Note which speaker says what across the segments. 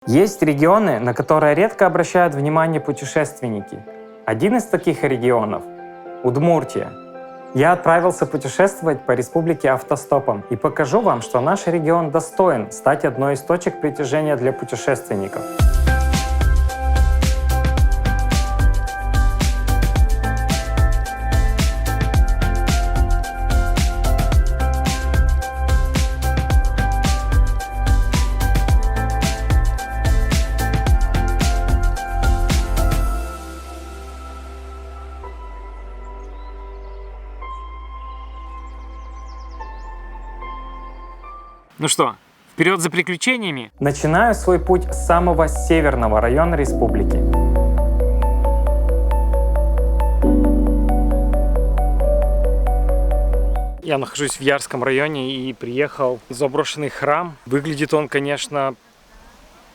Speaker 1: Есть регионы, на которые редко обращают внимание путешественники. Один из таких регионов — Удмуртия. Я отправился путешествовать по республике автостопом и покажу вам, что наш регион достоин стать одной из точек притяжения для путешественников.
Speaker 2: Ну что, вперед за приключениями?
Speaker 1: Начинаю свой путь с самого северного района республики.
Speaker 2: Я нахожусь в Ярском районе и приехал в заброшенный храм. Выглядит он, конечно,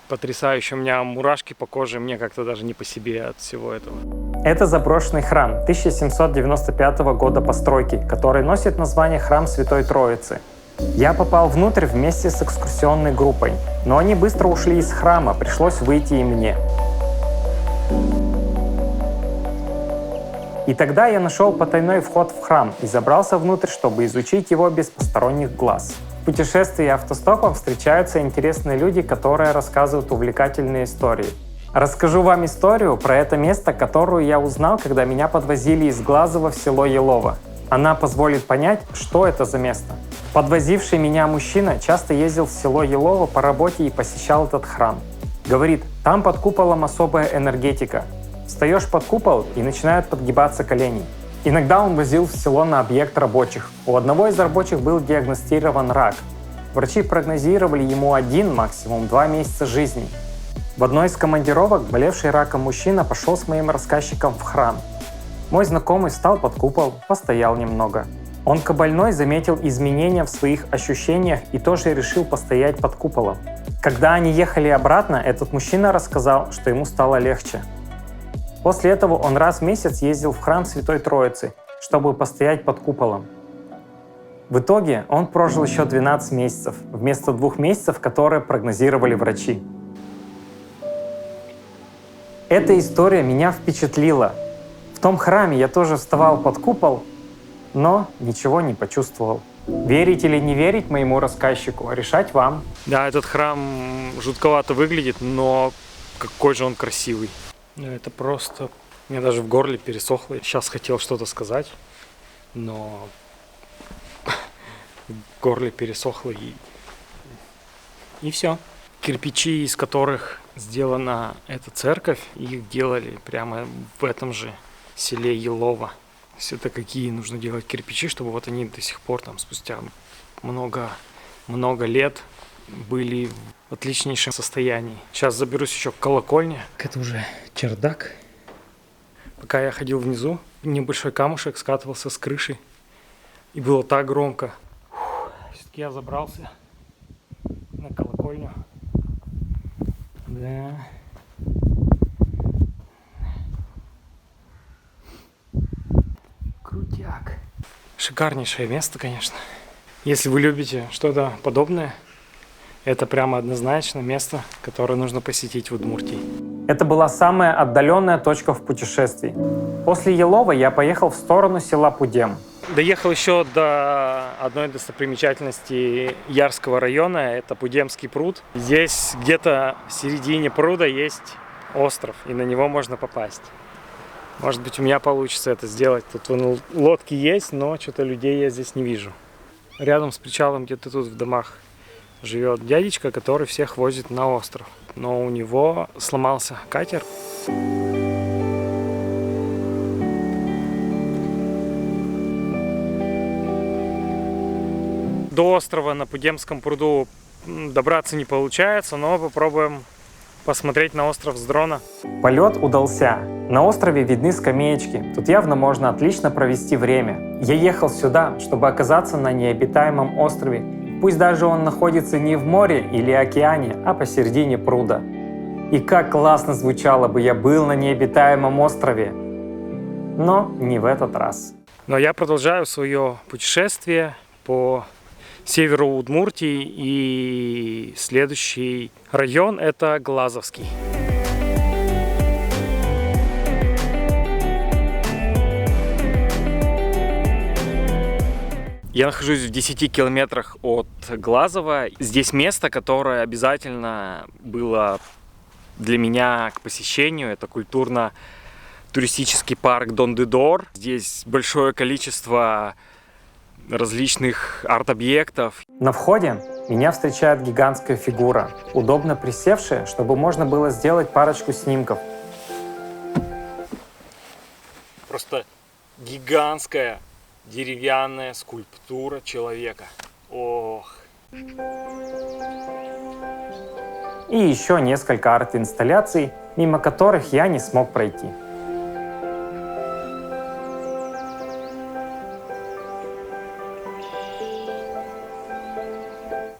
Speaker 2: потрясающе. У меня мурашки по коже, мне как-то даже не по себе от всего этого.
Speaker 1: Это заброшенный храм 1795 года постройки, который носит название Храм Святой Троицы. Я попал внутрь вместе с экскурсионной группой, но они быстро ушли из храма, пришлось выйти и мне. И тогда я нашел потайной вход в храм и забрался внутрь, чтобы изучить его без посторонних глаз. В путешествии автостопом встречаются интересные люди, которые рассказывают увлекательные истории. Расскажу вам историю про это место, которую я узнал, когда меня подвозили из Глазова в село Елово. Она позволит понять, что это за место. Подвозивший меня мужчина часто ездил в село Елово по работе и посещал этот храм. Говорит, там под куполом особая энергетика. Встаешь под купол и начинают подгибаться колени. Иногда он возил в село на объект рабочих. У одного из рабочих был диагностирован рак. Врачи прогнозировали ему 1, максимум 2 месяца жизни. В одной из командировок болевший раком мужчина пошел с моим рассказчиком в храм. Мой знакомый встал под купол, постоял немного. Онкобольной заметил изменения в своих ощущениях и тоже решил постоять под куполом. Когда они ехали обратно, этот мужчина рассказал, что ему стало легче. После этого он раз в месяц ездил в храм Святой Троицы, чтобы постоять под куполом. В итоге он прожил еще 12 месяцев, вместо 2 месяцев, которые прогнозировали врачи. Эта история меня впечатлила. В том храме я тоже вставал под купол, но ничего не почувствовал. Верить или не верить моему рассказчику, решать вам.
Speaker 2: Да, этот храм жутковато выглядит, но какой же он красивый. Это просто... Мне даже в горле пересохло. Сейчас хотел что-то сказать, но в горле пересохло и все. Кирпичи, из которых сделана эта церковь, их делали прямо в этом же селе Елово. Все это какие нужно делать кирпичи, чтобы вот они до сих пор, там, спустя много лет были в отличнейшем состоянии. Сейчас заберусь еще к колокольне. Это уже чердак. Пока я ходил внизу, небольшой камушек скатывался с крыши. И было так громко. Все-таки я забрался на колокольню. Да. Крутяк. Шикарнейшее место, конечно. Если вы любите что-то подобное, это прямо однозначно место, которое нужно посетить в Удмуртии.
Speaker 1: Это была самая отдаленная точка в путешествии. После Елова я поехал в сторону села Пудем.
Speaker 2: Доехал еще до одной достопримечательности Ярского района, это Пудемский пруд. Здесь где-то в середине пруда есть остров, и на него можно попасть. Может быть, у меня получится это сделать. Тут лодки есть, но что-то людей я здесь не вижу. Рядом с причалом где-то тут в домах живет дядечка, который всех возит на остров. Но у него сломался катер. До острова на Пудемском пруду добраться не получается, но попробуем посмотреть на остров с дрона.
Speaker 1: Полет удался. На острове видны скамеечки. Тут явно можно отлично провести время. Я ехал сюда, чтобы оказаться на необитаемом острове. Пусть даже он находится не в море или океане, а посередине пруда. И как классно звучало бы, я был на необитаемом острове. Но не в этот раз.
Speaker 2: Но я продолжаю свое путешествие по северу Удмуртии, и следующий район это Глазовский. Я нахожусь в 10 километрах от Глазова. Здесь место, которое обязательно было для меня к посещению. Это культурно-туристический парк Дон-де-Дор. Здесь большое количество различных арт-объектов.
Speaker 1: На входе меня встречает гигантская фигура, удобно присевшая, чтобы можно было сделать парочку снимков.
Speaker 2: Просто гигантская деревянная скульптура человека. Ох.
Speaker 1: И еще несколько арт-инсталляций, мимо которых я не смог пройти.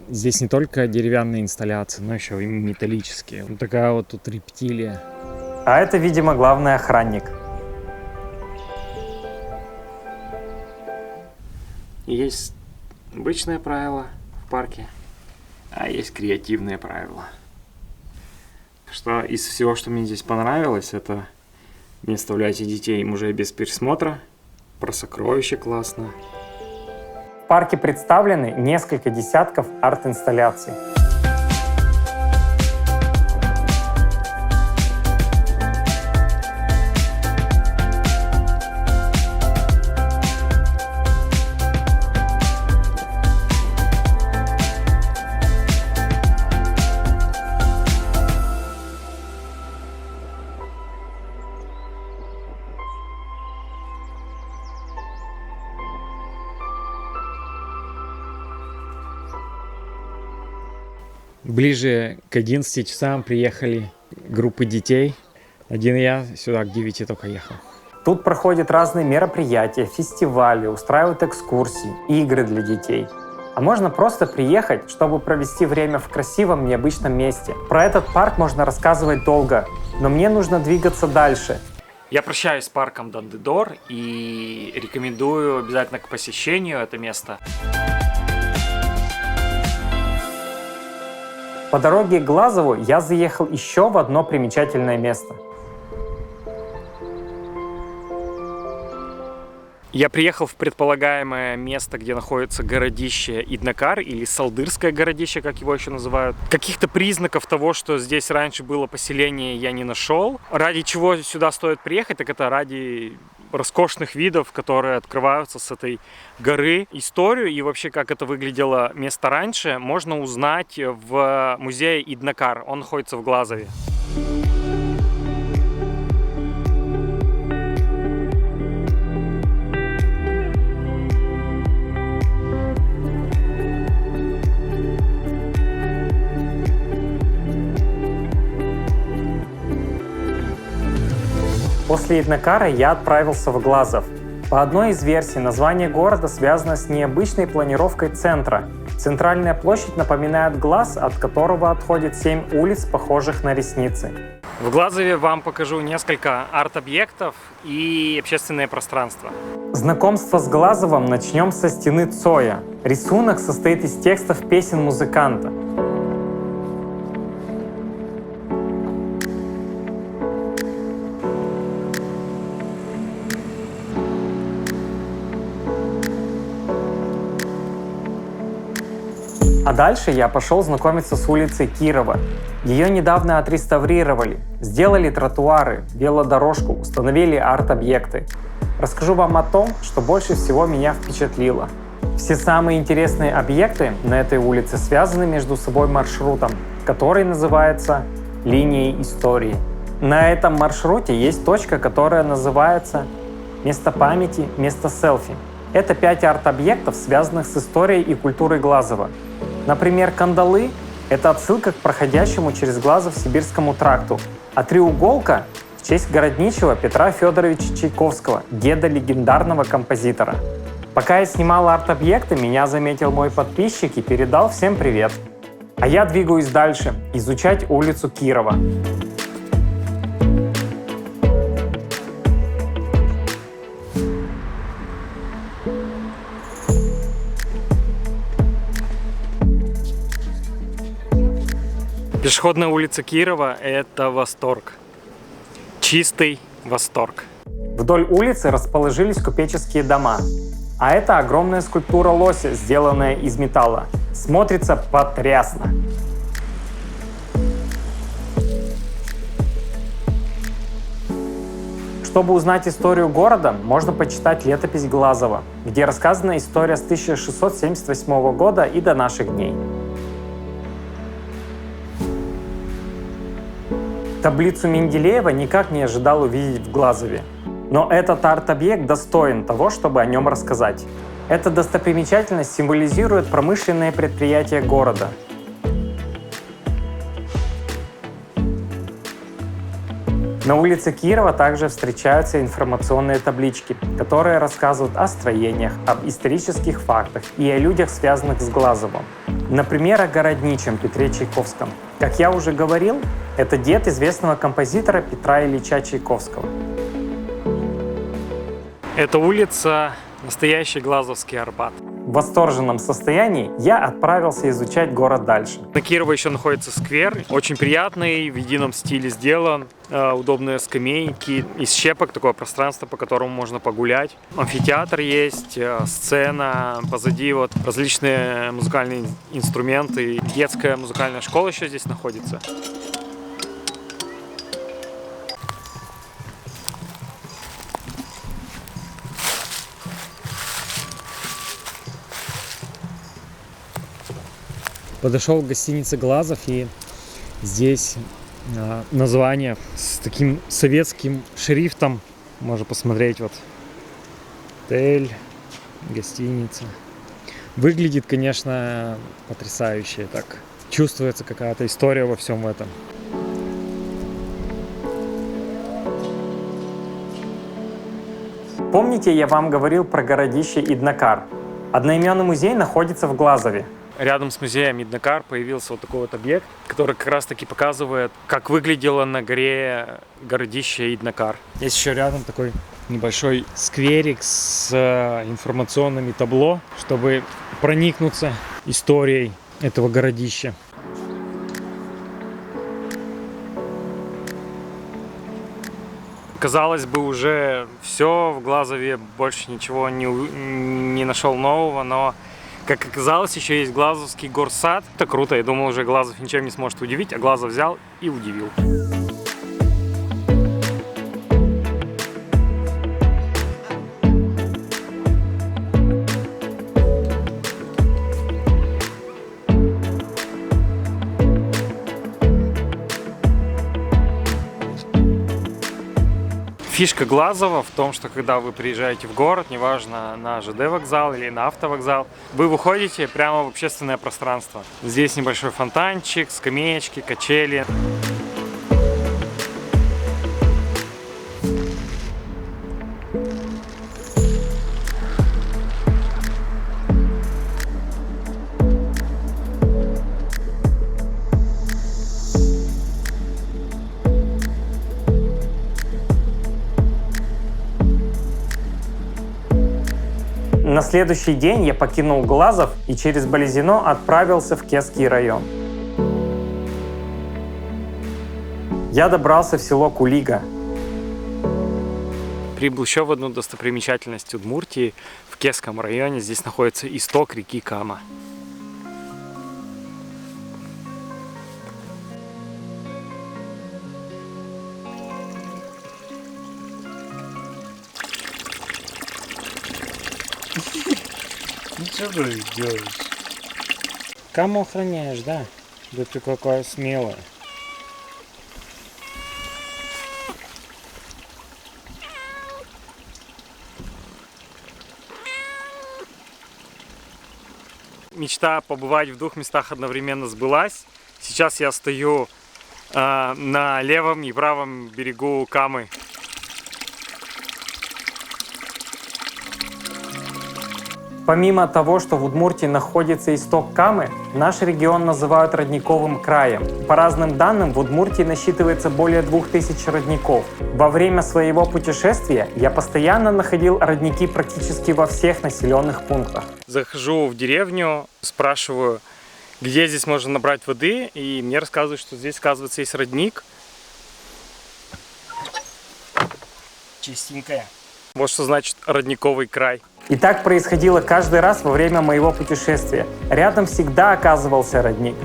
Speaker 2: Здесь не только деревянные инсталляции, но еще и металлические. Вот такая вот тут рептилия.
Speaker 1: А это, видимо, главный охранник.
Speaker 2: Есть обычное правило в парке, а есть креативные правила. Что из всего, что мне здесь понравилось, это не оставляйте детей в музее без присмотра. Про сокровища классно.
Speaker 1: В парке представлены несколько десятков арт-инсталляций.
Speaker 2: Ближе к 11 часам приехали группы детей. Один я сюда к 9 только ехал.
Speaker 1: Тут проходят разные мероприятия, фестивали, устраивают экскурсии, игры для детей. А можно просто приехать, чтобы провести время в красивом, необычном месте. Про этот парк можно рассказывать долго, но мне нужно двигаться дальше.
Speaker 2: Я прощаюсь с парком Дон-де-Дор и рекомендую обязательно к посещению это место.
Speaker 1: По дороге к Глазову я заехал еще в одно примечательное место.
Speaker 2: Я приехал в предполагаемое место, где находится городище Иднакар, или Салдырское городище, как его еще называют. Каких-то признаков того, что здесь раньше было поселение, я не нашел. Ради чего сюда стоит приехать, так это ради роскошных видов, которые открываются с этой горы. Историю и вообще, как это выглядело место раньше, можно узнать в музее Иднакар. Он находится в Глазове.
Speaker 1: После Иднакара я отправился в Глазов. По одной из версий, название города связано с необычной планировкой центра. Центральная площадь напоминает глаз, от которого отходит 7 улиц, похожих на ресницы.
Speaker 2: В Глазове вам покажу несколько арт-объектов и общественное пространство.
Speaker 1: Знакомство с Глазовым начнем со стены Цоя. Рисунок состоит из текстов песен музыканта. А дальше я пошел знакомиться с улицей Кирова. Ее недавно отреставрировали, сделали тротуары, велодорожку, установили арт-объекты. Расскажу вам о том, что больше всего меня впечатлило. Все самые интересные объекты на этой улице связаны между собой маршрутом, который называется «Линией истории». На этом маршруте есть точка, которая называется «Место памяти, место селфи». Это 5 арт-объектов, связанных с историей и культурой Глазова. Например, кандалы — это отсылка к проходящему через Глазов Сибирскому тракту, а треуголка — в честь городничего Петра Федоровича Чайковского, деда легендарного композитора. Пока я снимал арт-объекты, меня заметил мой подписчик и передал всем привет. А я двигаюсь дальше, изучать улицу Кирова.
Speaker 2: Пешеходная улица Кирова – это восторг. Чистый восторг.
Speaker 1: Вдоль улицы расположились купеческие дома. А это огромная скульптура лося, сделанная из металла. Смотрится потрясно. Чтобы узнать историю города, можно почитать летопись Глазова, где рассказана история с 1678 года и до наших дней. Таблицу Менделеева никак не ожидал увидеть в Глазове. Но этот арт-объект достоин того, чтобы о нем рассказать. Эта достопримечательность символизирует промышленные предприятия города. На улице Кирова также встречаются информационные таблички, которые рассказывают о строениях, об исторических фактах и о людях, связанных с Глазовым. Например, о городничем Петре Чайковском. Как я уже говорил, это дед известного композитора Петра Ильича Чайковского.
Speaker 2: Эта улица – настоящий Глазовский Арбат.
Speaker 1: В восторженном состоянии я отправился изучать город дальше.
Speaker 2: На Кирова еще находится сквер, очень приятный, в едином стиле сделан, удобные скамейки, из щепок, такое пространство, по которому можно погулять. Амфитеатр есть, сцена, позади вот различные музыкальные инструменты, детская музыкальная школа еще здесь находится.
Speaker 3: Подошел к гостинице «Глазов», и здесь название с таким советским шрифтом. Можно посмотреть, вот отель, гостиница. Выглядит, конечно, потрясающе. Так чувствуется какая-то история во всем этом.
Speaker 1: Помните, я вам говорил про городище Иднакар? Одноименный музей находится в Глазове.
Speaker 2: Рядом с музеем Иднакар появился вот такой вот объект, который как раз таки показывает, как выглядело на горе городище Иднакар.
Speaker 3: Есть еще рядом такой небольшой скверик с информационными табло, чтобы проникнуться историей этого городища.
Speaker 2: Казалось бы, уже все в Глазове, больше ничего не нашел нового, но, как оказалось, еще есть Глазовский горсад. Это круто, я думал, уже Глазов ничем не сможет удивить, а Глазов взял и удивил. Фишка Глазова в том, что когда вы приезжаете в город, неважно на ЖД вокзал или на автовокзал, вы выходите прямо в общественное пространство. Здесь небольшой фонтанчик, скамеечки, качели.
Speaker 1: На следующий день я покинул Глазов и через Болезино отправился в Кесский район. Я добрался в село Кулига.
Speaker 2: Прибыл еще в одну достопримечательность Удмуртии. В Кесском районе здесь находится исток реки Кама.
Speaker 3: Ну что ты делаешь? Каму охраняешь, да? Да ты какая смелая.
Speaker 2: Мечта побывать в двух местах одновременно сбылась. Сейчас я стою на левом и правом берегу Камы.
Speaker 1: Помимо того, что в Удмуртии находится исток Камы, наш регион называют родниковым краем. По разным данным, в Удмуртии насчитывается более 2000 родников. Во время своего путешествия я постоянно находил родники практически во всех населенных пунктах.
Speaker 2: Захожу в деревню, спрашиваю, где здесь можно набрать воды, и мне рассказывают, что здесь, оказывается, есть родник. Чистенькая. Вот что значит родниковый край.
Speaker 1: И так происходило каждый раз во время моего путешествия. Рядом всегда оказывался родник.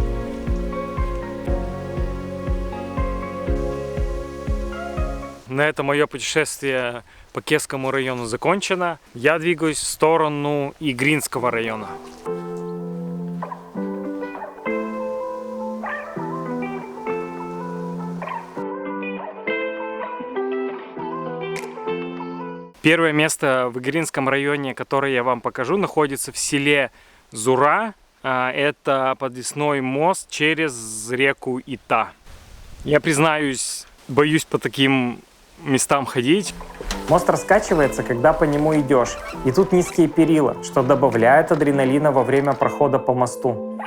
Speaker 2: На этом мое путешествие по Кесскому району закончено. Я двигаюсь в сторону Игринского района. Первое место в Игринском районе, которое я вам покажу, находится в селе Зура. Это подвесной мост через реку Ита. Я признаюсь, боюсь по таким местам ходить.
Speaker 1: Мост раскачивается, когда по нему идешь. И тут низкие перила, что добавляет адреналина во время прохода по мосту.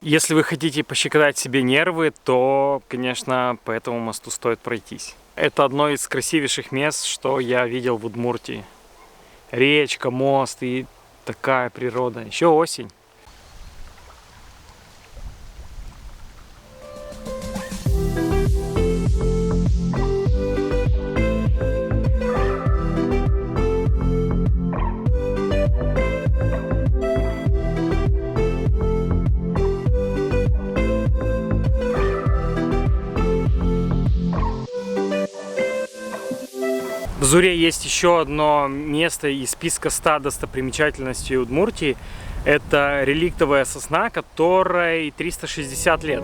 Speaker 2: Если вы хотите пощекотать себе нервы, то, конечно, по этому мосту стоит пройтись. Это одно из красивейших мест, что я видел в Удмуртии. Речка, мост и такая природа. Еще осень. В Зуре есть еще одно место из списка 100 достопримечательностей Удмуртии. Это реликтовая сосна, которой 360 лет.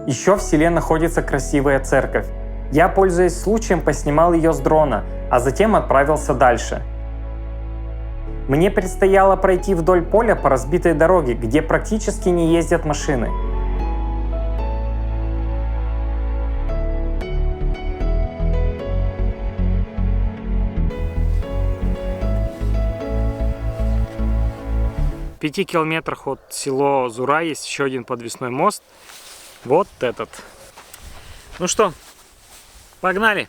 Speaker 1: Еще в селе находится красивая церковь. Я, пользуясь случаем, поснимал ее с дрона, а затем отправился дальше. Мне предстояло пройти вдоль поля по разбитой дороге, где практически не ездят машины.
Speaker 2: В 5 километрах от села Зура есть еще один подвесной мост. Вот этот. Ну что, погнали!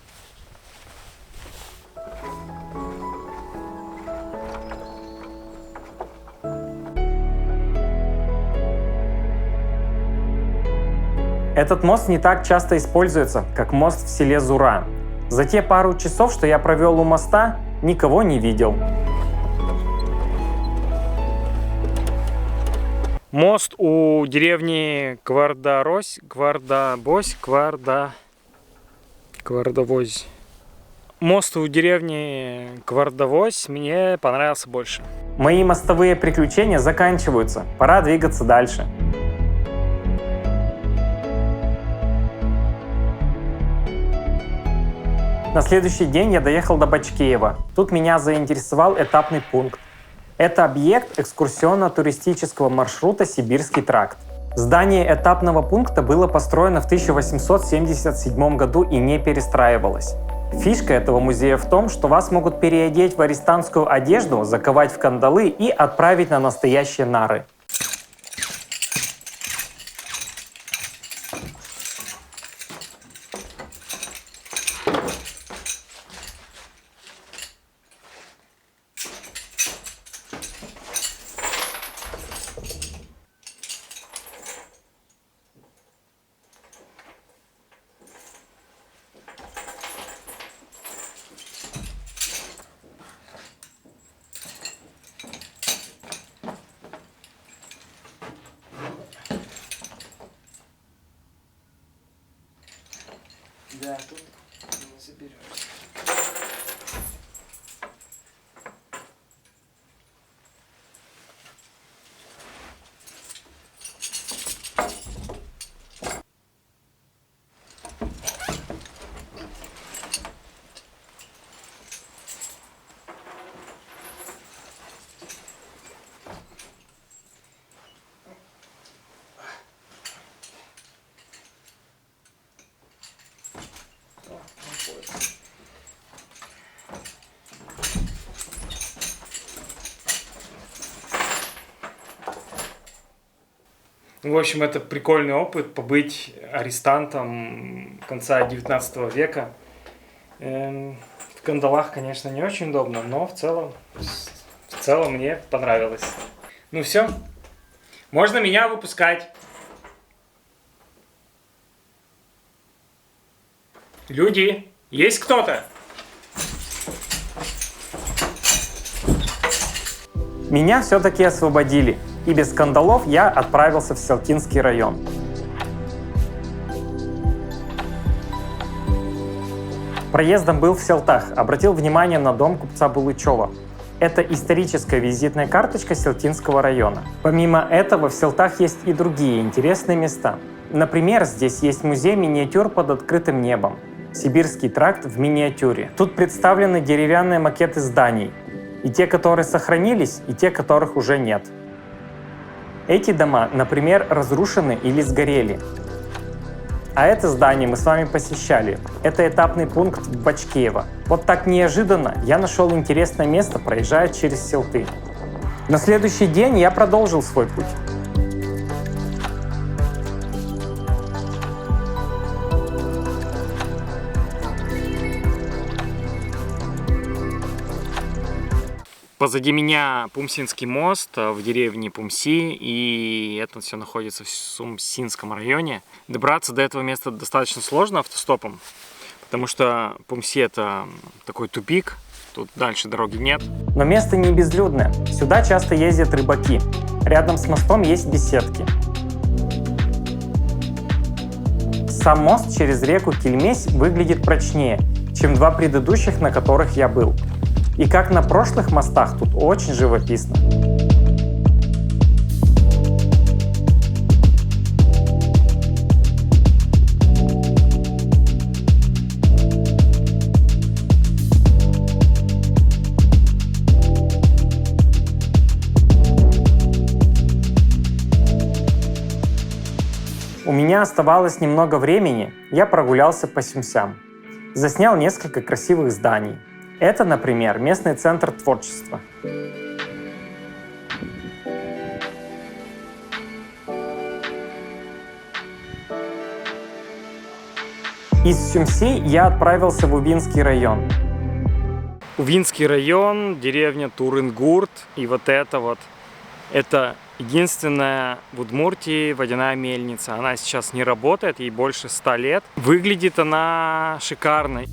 Speaker 1: Этот мост не так часто используется, как мост в селе Зура. За те пару часов, что я провел у моста, никого не видел.
Speaker 2: Мост у деревни Квардавось. Мост у деревни Квардавось мне понравился больше.
Speaker 1: Мои мостовые приключения заканчиваются, пора двигаться дальше. На следующий день я доехал до Бачкеева. Тут меня заинтересовал этапный пункт. Это объект экскурсионно-туристического маршрута «Сибирский тракт». Здание этапного пункта было построено в 1877 году и не перестраивалось. Фишка этого музея в том, что вас могут переодеть в арестантскую одежду, заковать в кандалы и отправить на настоящие нары.
Speaker 2: В общем, это прикольный опыт побыть арестантом конца 19 века. В кандалах, конечно, не очень удобно, но в целом мне понравилось. Ну все, можно меня выпускать. Люди, есть кто-то?
Speaker 1: Меня все-таки освободили, и без скандалов я отправился в Селтинский район. Проездом был в Селтах, обратил внимание на дом купца Булычева. Это историческая визитная карточка Селтинского района. Помимо этого, в Селтах есть и другие интересные места. Например, здесь есть музей миниатюр под открытым небом. Сибирский тракт в миниатюре. Тут представлены деревянные макеты зданий. И те, которые сохранились, и те, которых уже нет. Эти дома, например, разрушены или сгорели. А это здание мы с вами посещали. Это этапный пункт в Бачкеево. Вот так неожиданно я нашел интересное место, проезжая через Селты. На следующий день я продолжил свой путь.
Speaker 2: Позади меня Пумсинский мост в деревне Пумси, и это все находится в Сумсинском районе. Добраться до этого места достаточно сложно автостопом, потому что Пумси это такой тупик, тут дальше дороги нет.
Speaker 1: Но место не безлюдное. Сюда часто ездят рыбаки. Рядом с мостом есть беседки. Сам мост через реку Кельмесь выглядит прочнее, чем два предыдущих, на которых я был. И как на прошлых мостах, тут очень живописно. У меня оставалось немного времени, я прогулялся по Сюмсям. Заснял несколько красивых зданий. Это, например, местный центр творчества. Из Сюмси я отправился в Увинский район.
Speaker 2: Увинский район, деревня Туренгурт, и вот это единственная в Удмуртии водяная мельница. Она сейчас не работает, ей больше 100 лет. Выглядит она шикарно.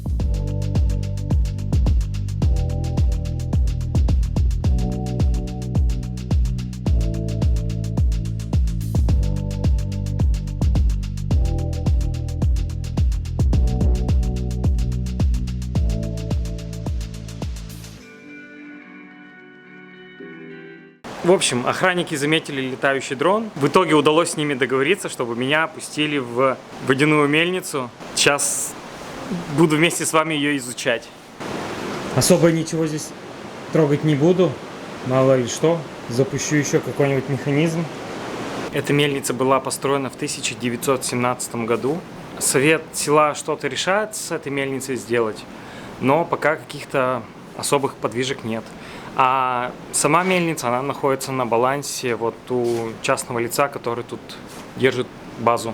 Speaker 2: В общем, охранники заметили летающий дрон. В итоге удалось с ними договориться, чтобы меня пустили в водяную мельницу. Сейчас буду вместе с вами ее изучать.
Speaker 3: Особо ничего здесь трогать не буду. Мало ли что. Запущу еще какой-нибудь механизм.
Speaker 2: Эта мельница была построена в 1917 году. Совет села что-то решает с этой мельницей сделать, но пока каких-то особых подвижек нет. А сама мельница, она находится на балансе вот у частного лица, который тут держит базу.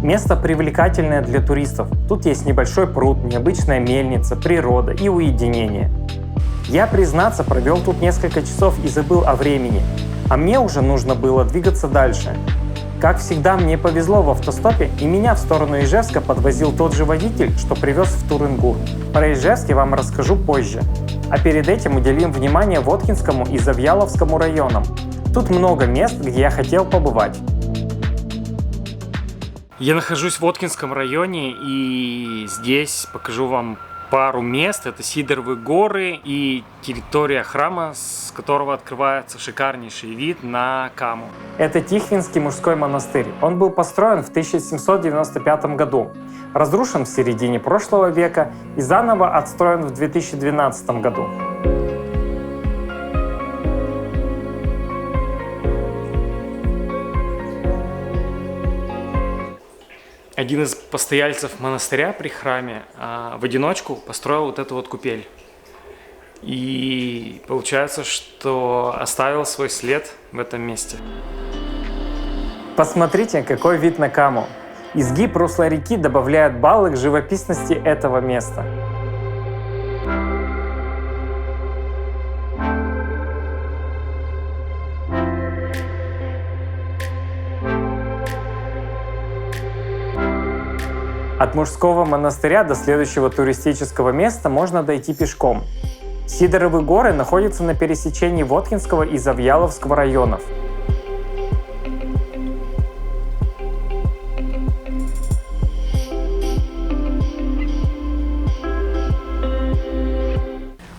Speaker 1: Место привлекательное для туристов. Тут есть небольшой пруд, необычная мельница, природа и уединение. Я, признаться, провел тут несколько часов и забыл о времени, а мне уже нужно было двигаться дальше. Как всегда, мне повезло в автостопе, и меня в сторону Ижевска подвозил тот же водитель, что привез в Туренгурт. Про Ижевск я вам расскажу позже. А перед этим уделим внимание Воткинскому и Завьяловскому районам. Тут много мест, где я хотел побывать.
Speaker 2: Я нахожусь в Воткинском районе, и здесь покажу вам пару мест. Это Сидоровы горы и территория храма, с которого открывается шикарнейший вид на Каму.
Speaker 1: Это Тихвинский мужской монастырь. Он был построен в 1795 году, разрушен в середине прошлого века и заново отстроен в 2012 году.
Speaker 2: Один из постояльцев монастыря при храме в одиночку построил вот эту вот купель. И получается, что оставил свой след в этом месте.
Speaker 1: Посмотрите, какой вид на Каму. Изгиб русла реки добавляет баллы к живописности этого места. От мужского монастыря до следующего туристического места можно дойти пешком. Сидоровы горы находятся на пересечении Воткинского и Завьяловского районов.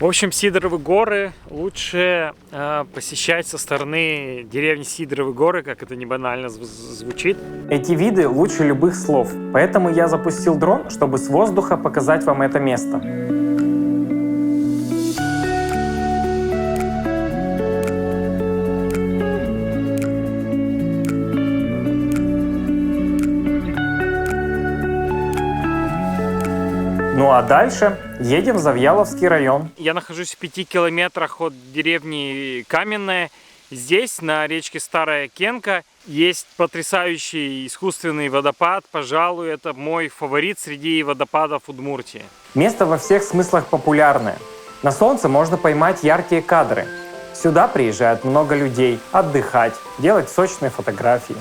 Speaker 2: В общем, Сидоровы горы лучше посещать со стороны деревни Сидоровы горы, как это не банально звучит.
Speaker 1: Эти виды лучше любых слов, поэтому я запустил дрон, чтобы с воздуха показать вам это место. Ну а дальше едем в Завьяловский район.
Speaker 2: Я нахожусь в 5 километрах от деревни Каменная. Здесь, на речке Старая Кенка, есть потрясающий искусственный водопад. Пожалуй, это мой фаворит среди водопадов Удмуртии.
Speaker 1: Место во всех смыслах популярное. На солнце можно поймать яркие кадры. Сюда приезжает много людей отдыхать, делать сочные фотографии.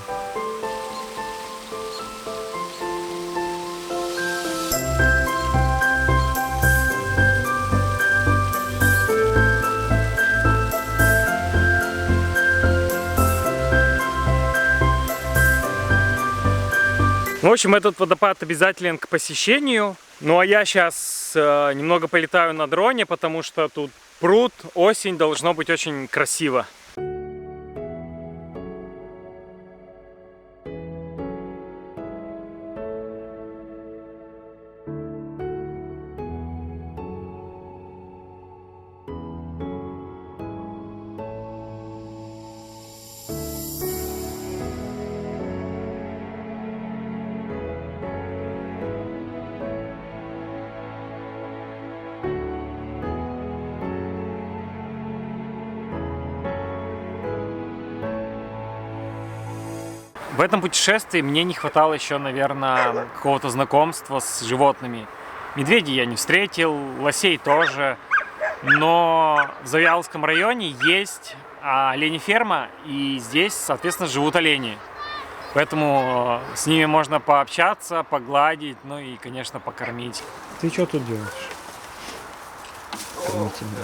Speaker 2: В общем, этот водопад обязателен к посещению. Ну а я сейчас немного полетаю на дроне, потому что тут пруд, осень, должно быть очень красиво. В этом путешествии мне не хватало еще, наверное, какого-то знакомства с животными. Медведей я не встретил, лосей тоже. Но в Завьяловском районе есть оленеферма, и здесь, соответственно, живут олени. Поэтому с ними можно пообщаться, погладить, ну и, конечно, покормить.
Speaker 3: Ты что тут делаешь? Кроме тебя.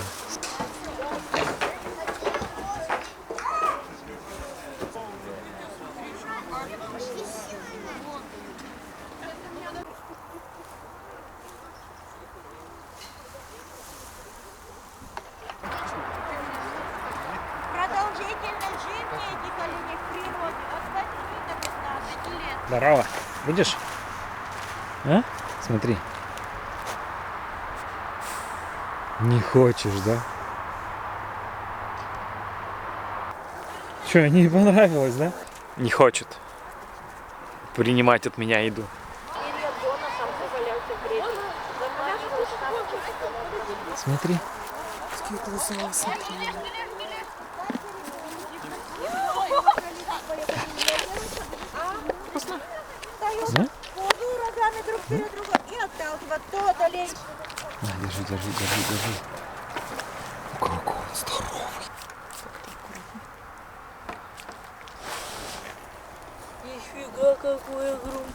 Speaker 4: Продолжительность жизни этих оленей в природе от 8 до 15 лет.
Speaker 3: Здорово. Будешь? А? Смотри. Не хочешь, да? Что, не понравилось, да?
Speaker 2: Не хочет принимать от меня еду.
Speaker 3: Смотри. Да?
Speaker 4: Рогами друг перед другом и отталкивать тот олень.
Speaker 3: Держи. Какой он здоровый.
Speaker 4: Нифига какой огромный.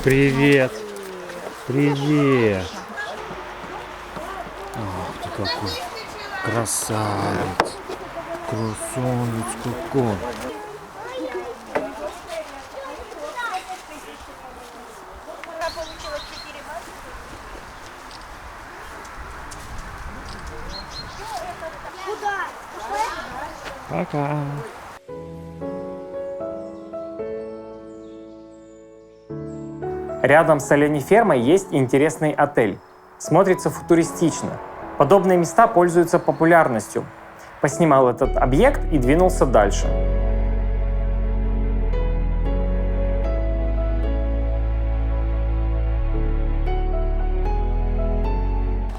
Speaker 3: Привет. Привет. Ах ты какой красавец. Красавец какой. Пока.
Speaker 1: Рядом с оленефермой есть интересный отель. Смотрится футуристично. Подобные места пользуются популярностью. Поснимал этот объект и двинулся дальше.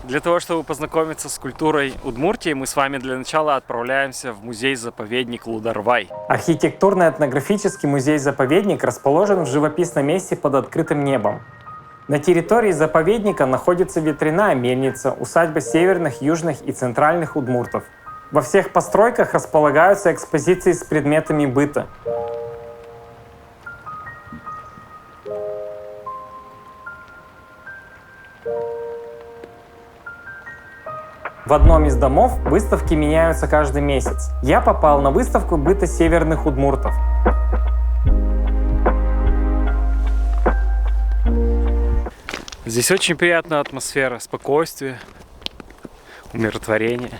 Speaker 2: Для того, чтобы познакомиться с культурой Удмуртии, мы с вами для начала отправляемся в музей-заповедник Лударвай.
Speaker 1: Архитектурно-этнографический музей-заповедник расположен в живописном месте под открытым небом. На территории заповедника находится ветряная мельница, усадьба северных, южных и центральных удмуртов. Во всех постройках располагаются экспозиции с предметами быта. В одном из домов выставки меняются каждый месяц. Я попал на выставку быта северных удмуртов.
Speaker 2: Здесь очень приятная атмосфера, спокойствие, умиротворение.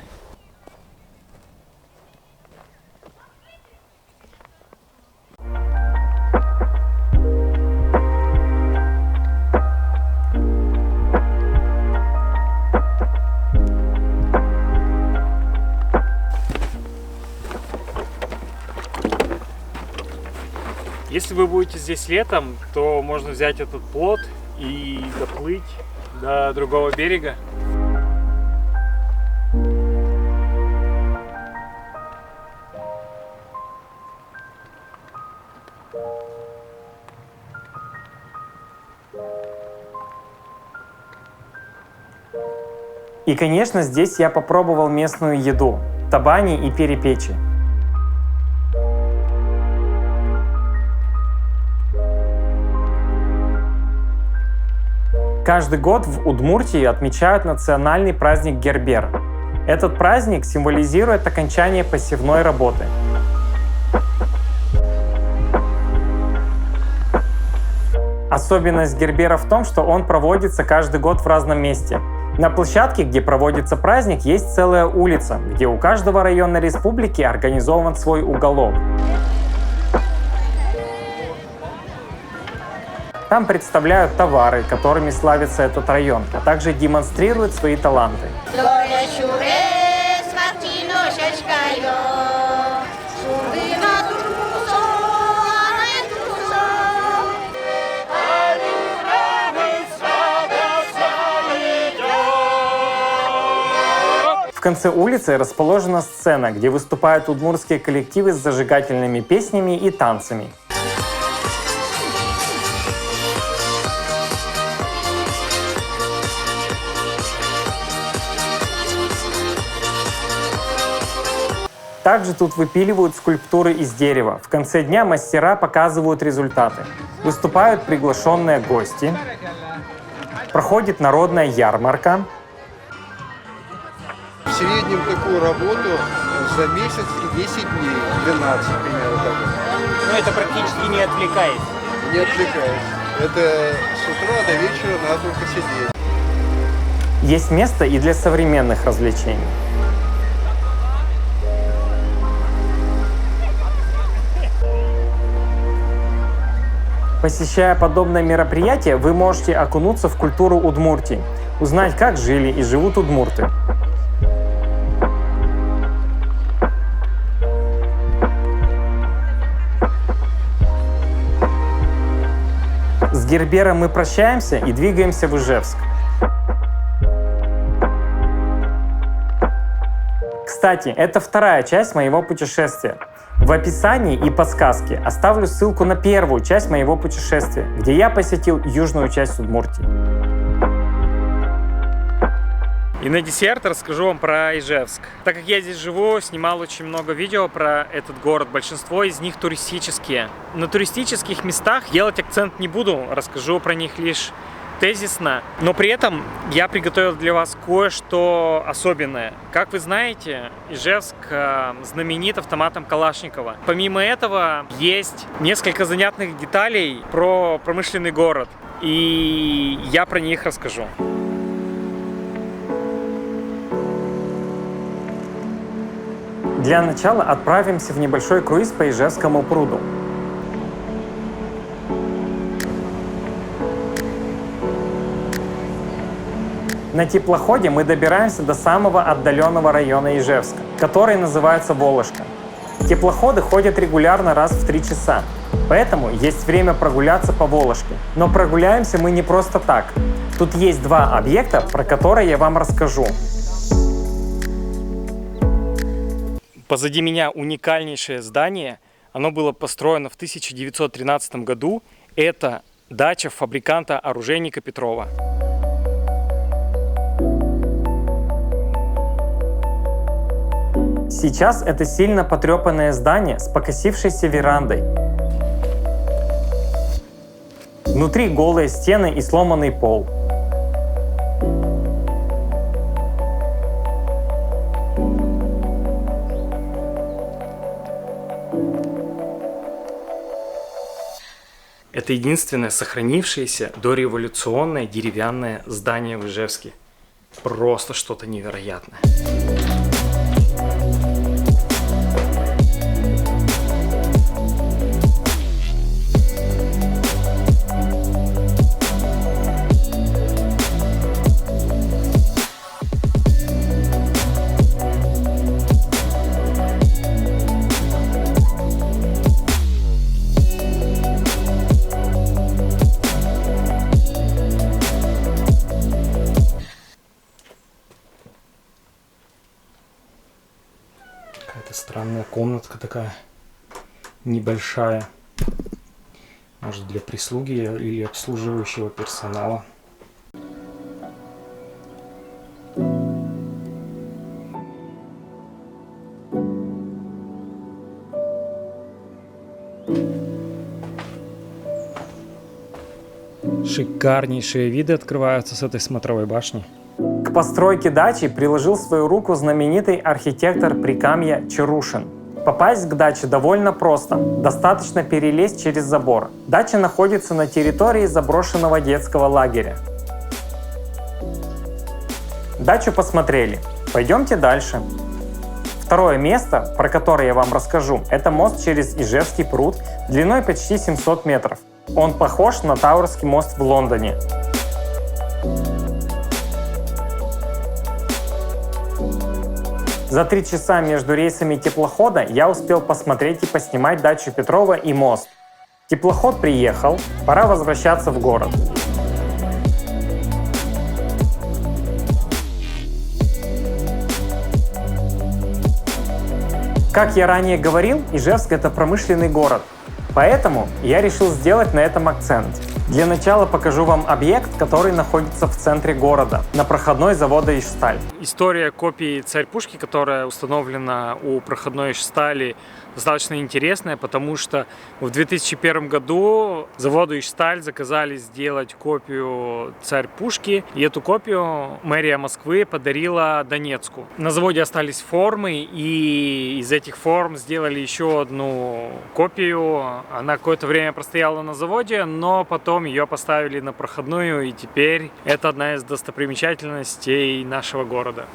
Speaker 2: Если вы будете здесь летом, то можно взять этот плот и доплыть до другого берега.
Speaker 1: И, конечно, здесь я попробовал местную еду – табани и перепечи. Каждый год в Удмуртии отмечают национальный праздник Гербер. Этот праздник символизирует окончание посевной работы. Особенность Гербера в том, что он проводится каждый год в разном месте. На площадке, где проводится праздник, есть целая улица, где у каждого района республики организован свой уголок. Там представляют товары, которыми славится этот район, а также демонстрируют свои таланты. В конце улицы расположена сцена, где выступают удмуртские коллективы с зажигательными песнями и танцами. Также тут выпиливают скульптуры из дерева. В конце дня мастера показывают результаты. Выступают приглашенные гости. Проходит народная ярмарка.
Speaker 5: В среднем такую работу за месяц и 10 дней, 12, примерно так.
Speaker 6: Но это практически не отвлекает.
Speaker 5: Не отвлекаясь. Это с утра до вечера надо только сидеть.
Speaker 1: Есть место и для современных развлечений. Посещая подобное мероприятие, вы можете окунуться в культуру Удмуртии, узнать, как жили и живут удмурты. С Гербером мы прощаемся и двигаемся в Ижевск. Кстати, это вторая часть моего путешествия. В описании и подсказке оставлю ссылку на первую часть моего путешествия, где я посетил южную часть Удмуртии.
Speaker 2: И на десерт расскажу вам про Ижевск. Так как я здесь живу, снимал очень много видео про этот город. Большинство из них туристические. На туристических местах делать акцент не буду, расскажу про них лишь тезисно. Но при этом я приготовил для вас кое-что особенное. Как вы знаете, Ижевск знаменит автоматом Калашникова. Помимо этого, есть несколько занятных деталей про промышленный город. И я про них расскажу.
Speaker 1: Для начала отправимся в небольшой круиз по Ижевскому пруду. На теплоходе мы добираемся до самого отдаленного района Ижевска, который называется Волошка. Теплоходы ходят регулярно раз в 3 часа, поэтому есть время прогуляться по Волошке. Но прогуляемся мы не просто так. Тут есть 2 объекта, про которые я вам расскажу.
Speaker 2: Позади меня уникальнейшее здание. Оно было построено в 1913 году. Это дача фабриканта-оружейника Петрова.
Speaker 1: Сейчас это сильно потрепанное здание с покосившейся верандой. Внутри голые стены и сломанный пол.
Speaker 2: Это единственное сохранившееся дореволюционное деревянное здание в Ижевске. Просто что-то невероятное.
Speaker 3: Какая-то странная комнатка такая, небольшая. Может, для прислуги или обслуживающего персонала. Шикарнейшие виды открываются с этой смотровой башни.
Speaker 1: К постройке дачи приложил свою руку знаменитый архитектор Прикамья Чарушин. Попасть к даче довольно просто, достаточно перелезть через забор. Дача находится на территории заброшенного детского лагеря. Дачу посмотрели, пойдемте дальше. Второе место, про которое я вам расскажу, это мост через Ижевский пруд длиной почти 700 метров. Он похож на Тауэрский мост в Лондоне. За 3 часа между рейсами теплохода я успел посмотреть и поснимать дачу Петрова и мост. Теплоход приехал, пора возвращаться в город. Как я ранее говорил, Ижевск — это промышленный город, поэтому я решил сделать на этом акцент. Для начала покажу вам объект, который находится в центре города, на проходной завода Ижсталь.
Speaker 2: История копии царь-пушки, которая установлена у проходной Ижстали, достаточно интересная, потому что в 2001 году заводу Ижсталь заказали сделать копию царь-пушки, и эту копию мэрия Москвы подарила Донецку. На заводе остались формы, и из этих форм сделали еще одну копию. Она какое-то время простояла на заводе, но потом ее поставили на проходную, и теперь это одна из достопримечательностей нашего города.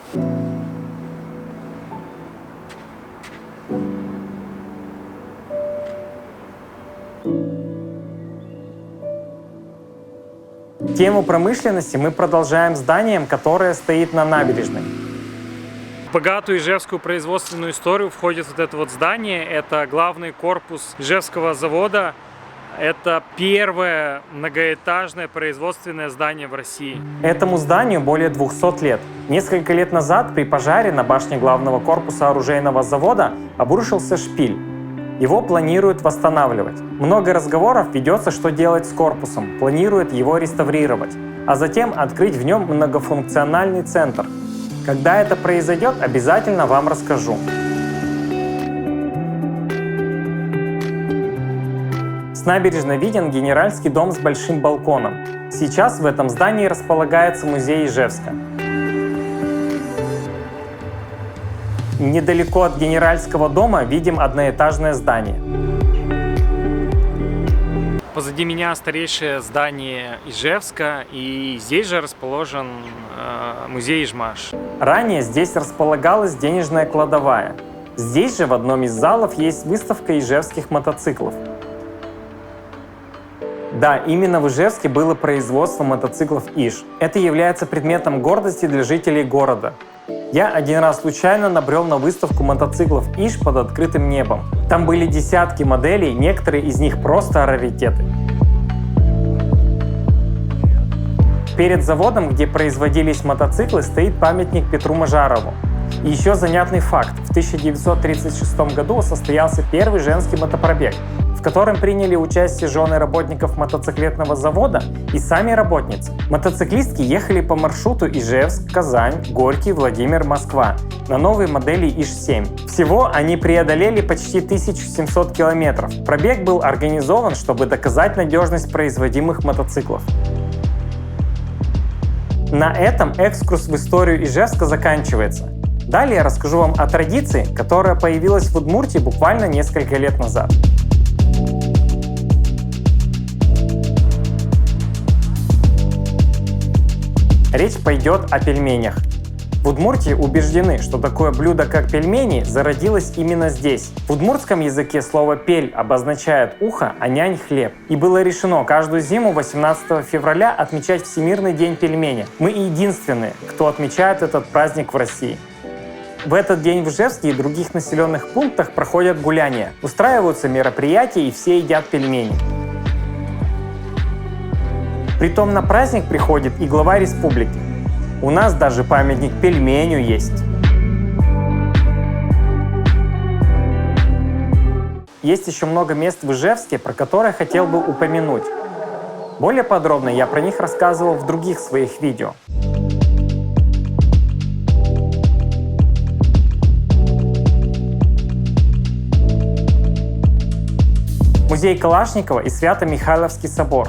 Speaker 1: Тему промышленности мы продолжаем зданием, которое стоит на набережной.
Speaker 2: В богатую ижевскую производственную историю входит вот это вот здание. Это главный корпус Ижевского завода. Это первое многоэтажное производственное здание в России.
Speaker 1: Этому зданию более 200 лет. Несколько лет назад при пожаре на башне главного корпуса оружейного завода обрушился шпиль. Его планируют восстанавливать. Много разговоров ведется, что делать с корпусом. Планируют его реставрировать, а затем открыть в нем многофункциональный центр. Когда это произойдет, обязательно вам расскажу. С набережной виден Генеральский дом с большим балконом. Сейчас в этом здании располагается музей Ижевска. Недалеко от Генеральского дома видим одноэтажное здание.
Speaker 2: Позади меня старейшее здание Ижевска, и здесь же расположен музей Ижмаш.
Speaker 1: Ранее здесь располагалась денежная кладовая. Здесь же в одном из залов есть выставка ижевских мотоциклов. Да, именно в Ижевске было производство мотоциклов Иж. Это является предметом гордости для жителей города. Я один раз случайно набрел на выставку мотоциклов Иж под открытым небом. Там были десятки моделей, некоторые из них просто раритеты. Перед заводом, где производились мотоциклы, стоит памятник Петру Мажарову. И еще занятный факт. В 1936 году состоялся первый женский мотопробег, в котором приняли участие жены работников мотоциклетного завода и сами работницы. Мотоциклистки ехали по маршруту Ижевск, Казань, Горький, Владимир, Москва на новой модели Иж-7. Всего они преодолели почти 1700 километров. Пробег был организован, чтобы доказать надежность производимых мотоциклов. На этом экскурс в историю Ижевска заканчивается. Далее я расскажу вам о традиции, которая появилась в Удмуртии буквально несколько лет назад. Речь пойдет о пельменях. В Удмуртии убеждены, что такое блюдо, как пельмени, зародилось именно здесь. В удмуртском языке слово «пель» обозначает ухо, а нянь — хлеб. И было решено каждую зиму 18 февраля отмечать Всемирный день пельменя. Мы единственные, кто отмечает этот праздник в России. В этот день в Ижевске и других населенных пунктах проходят гуляния, устраиваются мероприятия и все едят пельмени. Притом на праздник приходит и глава республики. У нас даже памятник пельменю есть. Есть еще много мест в Ижевске, про которые хотел бы упомянуть. Более подробно я про них рассказывал в других своих видео. Музей Калашникова и Свято-Михайловский собор.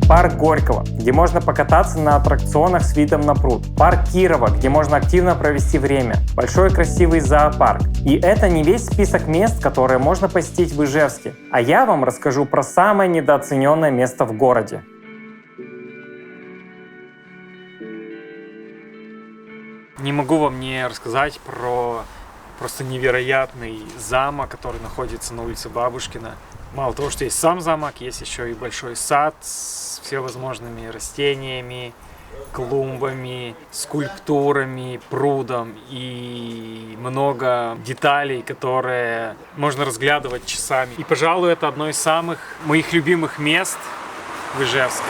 Speaker 1: Парк Горького, где можно покататься на аттракционах с видом на пруд. Парк Кирова, где можно активно провести время. Большой красивый зоопарк. И это не весь список мест, которые можно посетить в Ижевске. А я вам расскажу про самое недооцененное место в городе.
Speaker 3: Не могу вам не рассказать про просто невероятный замок, который находится на улице Бабушкина. Мало того, что есть сам замок, есть еще и большой сад с всевозможными растениями, клумбами, скульптурами, прудом и много деталей, которые можно разглядывать часами. И, пожалуй, это одно из самых моих любимых мест в Ижевске.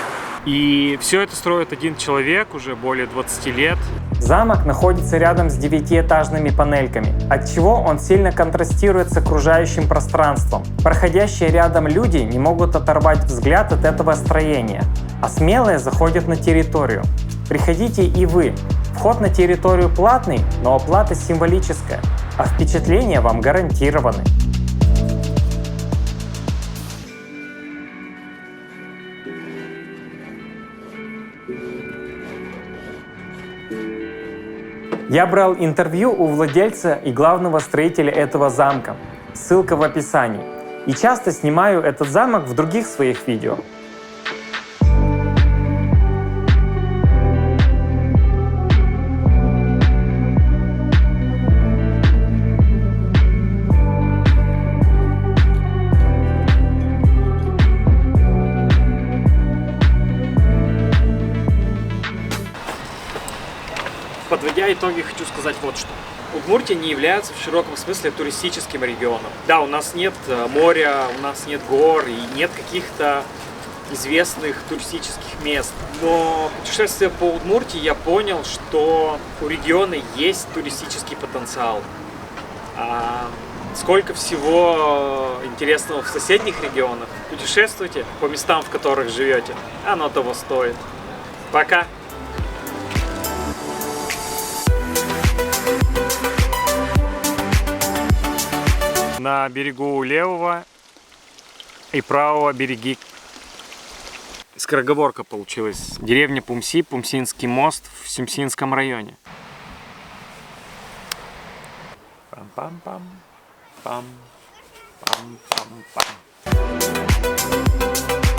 Speaker 3: И все это строит один человек уже более 20 лет.
Speaker 1: Замок находится рядом с 9-этажными панельками, отчего он сильно контрастирует с окружающим пространством. Проходящие рядом люди не могут оторвать взгляд от этого строения, а смелые заходят на территорию. Приходите и вы. Вход на территорию платный, но оплата символическая, а впечатления вам гарантированы. Я брал интервью у владельца и главного строителя этого замка. Ссылка в описании. И часто снимаю этот замок в других своих видео.
Speaker 2: Подводя итоги, хочу сказать вот что. Удмуртия не является в широком смысле туристическим регионом. Да, у нас нет моря, у нас нет гор и нет каких-то известных туристических мест. Но путешествуя по Удмуртии, я понял, что у региона есть туристический потенциал. Сколько всего интересного в соседних регионах. Путешествуйте по местам, в которых живете. Оно того стоит. Пока! На берегу левого и правого береги. Скороговорка получилась. Деревня Пумси, Пумсинский мост в Сюмсинском районе. Пам-пам-пам. Пам-пам-пам-пам.